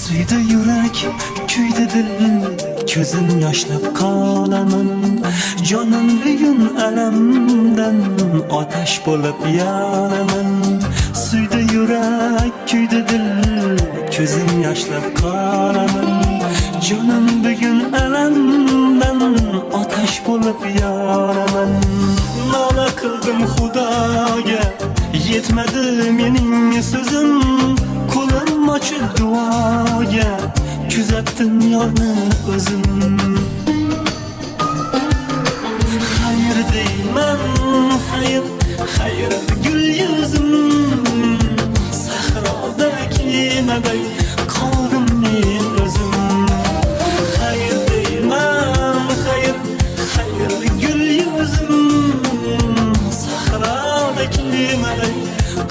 Suyda yurak, kuyda dil, ko'zim yoshlab qolaman. Jonim bugun alamdan otash bo'lib yonaman. Suyda yurak, kuyda dil, ko'zim yoshlab qolaman. Jonim bugun alamdan otash bo'lib yonaman. Nola qildim Xudoga, yetmadi mening so'zim. Qo'lim ochib duoga, kuzatdim yorni o'zim. Xayr deyman, xayr, xayr gul yuzim. Sahroda kemaday qoldim men o'zim. Xayr deyman, xayr, xayr gul yuzim. Sahroda kemaday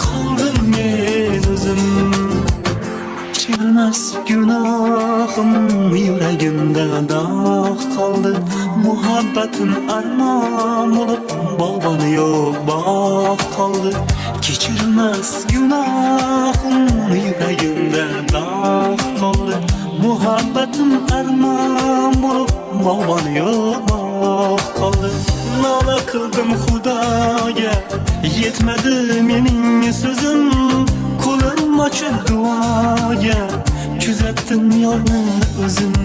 qoldim men o'zim. Chekilmas gunohim yuragimda dog' qoldi. Muhabbatim armon bo'lib bog'boni yo'q bog' qoldi. Kechirmas gunohim yuragimda dog' qoldi. Muhabbatim armon bo'lib bog'boni yo'q bog' qoldi. Nola qildim Xudoga, yetmadi mening so'zim. Qo'lim ochib duoga, kuzatdim yorni o'zim.